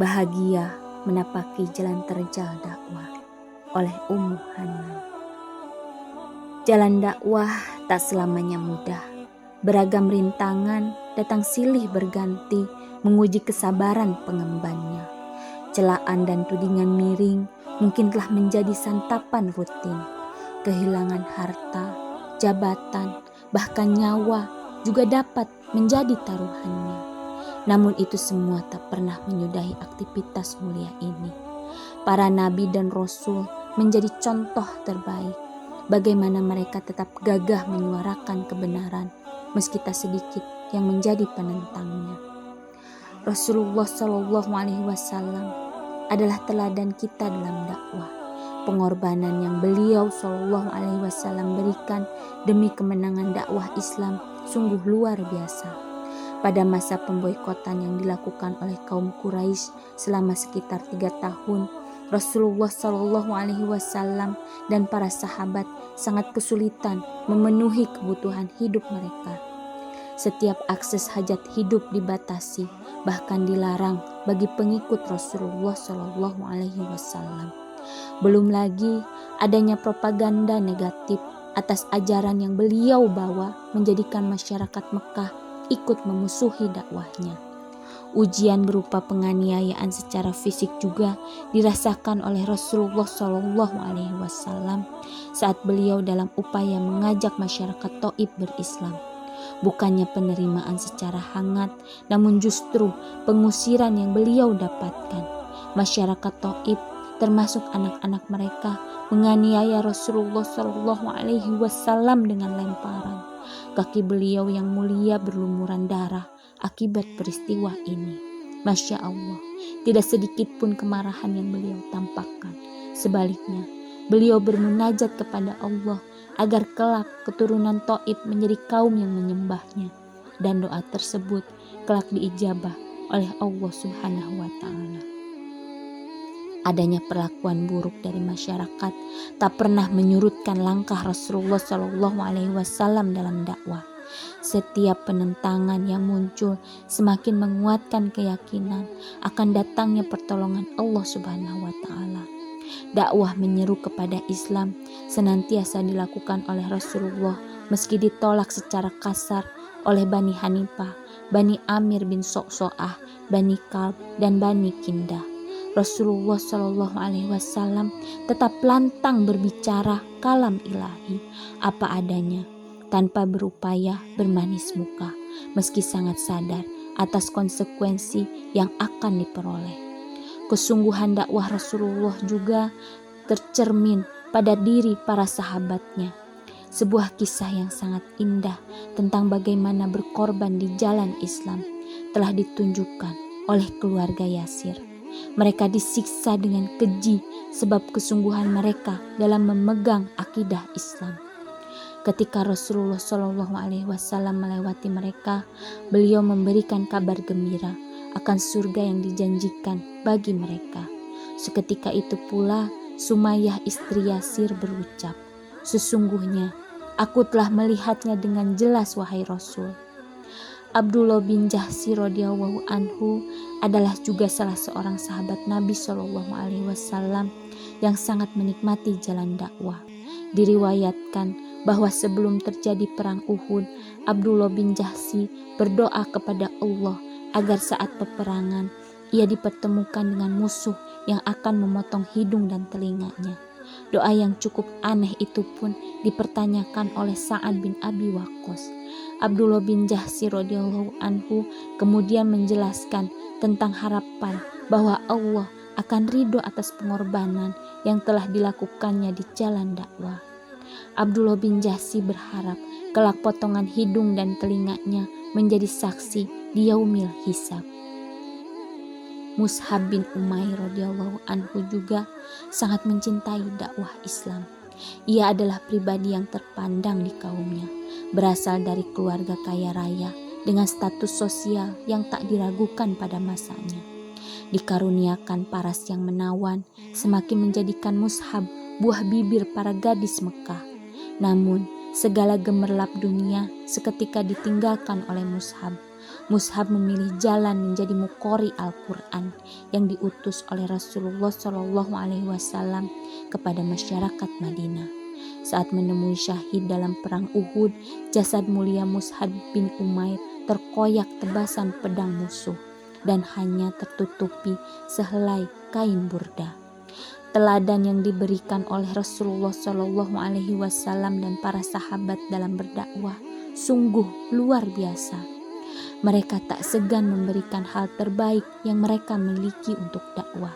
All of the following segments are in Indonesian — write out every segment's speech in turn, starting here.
Bahagia menapaki jalan terjal dakwah oleh Ummu Hanan. Jalan dakwah tak selamanya mudah. Beragam rintangan datang silih berganti menguji kesabaran pengembannya. Celaan dan tudingan miring mungkin telah menjadi santapan rutin. Kehilangan harta, jabatan, bahkan nyawa juga dapat menjadi taruhannya. Namun itu semua tak pernah menyudahi aktivitas mulia ini. Para nabi dan rasul menjadi contoh terbaik bagaimana mereka tetap gagah menyuarakan kebenaran meski tak sedikit yang menjadi penentangnya. Rasulullah SAW adalah teladan kita dalam dakwah. Pengorbanan yang beliau SAW berikan demi kemenangan dakwah Islam sungguh luar biasa. Pada masa pemboikotan yang dilakukan oleh kaum Quraisy selama sekitar 3 tahun, Rasulullah SAW dan para sahabat sangat kesulitan memenuhi kebutuhan hidup mereka. Setiap akses hajat hidup dibatasi, bahkan dilarang bagi pengikut Rasulullah SAW. Belum lagi adanya propaganda negatif atas ajaran yang beliau bawa menjadikan masyarakat Mekah ikut memusuhi dakwahnya. Ujian berupa penganiayaan secara fisik juga dirasakan oleh Rasulullah SAW saat beliau dalam upaya mengajak masyarakat Taif berislam. Bukannya penerimaan secara hangat, namun justru pengusiran yang beliau dapatkan. Masyarakat Taif, termasuk anak-anak mereka, menganiaya Rasulullah SAW dengan lemparan. Kaki beliau yang mulia berlumuran darah akibat peristiwa ini. Masya Allah, tidak sedikit pun kemarahan yang beliau tampakkan. Sebaliknya, beliau bermunajat kepada Allah agar kelak keturunan Taif menjadi kaum yang menyembahnya. Dan doa tersebut kelak diijabah oleh Allah Subhanahu wa Ta'ala. Adanya perlakuan buruk dari masyarakat tak pernah menyurutkan langkah Rasulullah SAW dalam dakwah. Setiap penentangan yang muncul semakin menguatkan keyakinan akan datangnya pertolongan Allah Subhanahu wa Ta'ala. Dakwah menyeru kepada Islam senantiasa dilakukan oleh Rasulullah meski ditolak secara kasar oleh Bani Hanifah, Bani Amir bin So'so'ah, Bani Kalb, dan Bani Kindah. Rasulullah SAW tetap lantang berbicara kalam ilahi apa adanya tanpa berupaya bermanis muka meski sangat sadar atas konsekuensi yang akan diperoleh. Kesungguhan dakwah Rasulullah juga tercermin pada diri para sahabatnya. Sebuah kisah yang sangat indah tentang bagaimana berkorban di jalan Islam telah ditunjukkan oleh keluarga Yasir. Mereka disiksa dengan keji sebab kesungguhan mereka dalam memegang akidah Islam. Ketika Rasulullah SAW melewati mereka, beliau memberikan kabar gembira akan surga yang dijanjikan bagi mereka. Seketika itu pula Sumayyah istri Yasir berucap, "Sesungguhnya aku telah melihatnya dengan jelas wahai Rasul." Abdullah bin Jahsy radhiyallahu anhu adalah juga salah seorang sahabat Nabi SAW yang sangat menikmati jalan dakwah. Diriwayatkan bahwa sebelum terjadi perang Uhud, Abdullah bin Jahsy berdoa kepada Allah agar saat peperangan ia dipertemukan dengan musuh yang akan memotong hidung dan telinganya. Doa yang cukup aneh itu pun dipertanyakan oleh Sa'ad bin Abi Waqqas. Abdullah bin Jahsy radhiyallahu anhu kemudian menjelaskan tentang harapan bahwa Allah akan ridho atas pengorbanan yang telah dilakukannya di jalan dakwah. Abdullah bin Jahsy berharap kelak potongan hidung dan telinganya menjadi saksi di yaumil hisab. Mus'hab bin Umair radhiyallahu anhu juga sangat mencintai dakwah Islam. Ia adalah pribadi yang terpandang di kaumnya, berasal dari keluarga kaya raya dengan status sosial yang tak diragukan pada masanya. Dikaruniakan paras yang menawan, semakin menjadikan Mus'hab buah bibir para gadis Mekah. Namun, segala gemerlap dunia seketika ditinggalkan oleh Mus'hab. Mus'hab memilih jalan menjadi muqori Al-Quran yang diutus oleh Rasulullah SAW kepada masyarakat Madinah. Saat menemui syahid dalam perang Uhud, jasad mulia Mus'hab bin Umair terkoyak tebasan pedang musuh dan hanya tertutupi sehelai kain burda. Teladan yang diberikan oleh Rasulullah SAW dan para sahabat dalam berdakwah sungguh luar biasa. Mereka tak segan memberikan hal terbaik yang mereka miliki untuk dakwah,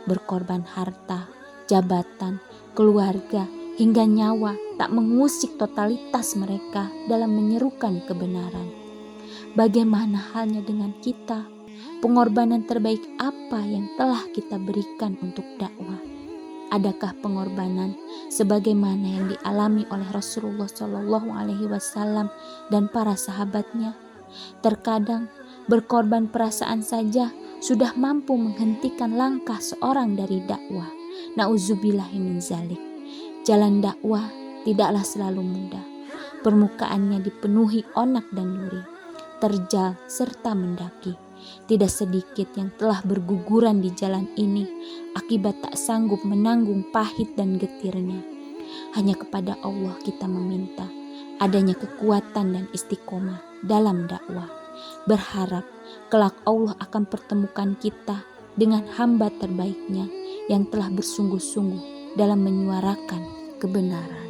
berkorban harta, jabatan, keluarga, hingga nyawa, tak mengusik totalitas mereka dalam menyerukan kebenaran. Bagaimana halnya dengan kita? Pengorbanan terbaik apa yang telah kita berikan untuk dakwah? Adakah pengorbanan sebagaimana yang dialami oleh Rasulullah SAW dan para sahabatnya? Terkadang berkorban perasaan saja sudah mampu menghentikan langkah seorang dari dakwah. Nauzubillahi min zalik. Jalan dakwah tidaklah selalu mudah. Permukaannya dipenuhi onak dan duri, terjal serta mendaki. Tidak sedikit yang telah berguguran di jalan ini akibat tak sanggup menanggung pahit dan getirnya. Hanya kepada Allah kita meminta adanya kekuatan dan istiqomah dalam dakwah. Berharap kelak Allah akan pertemukan kita dengan hamba terbaiknya yang telah bersungguh-sungguh dalam menyuarakan kebenaran.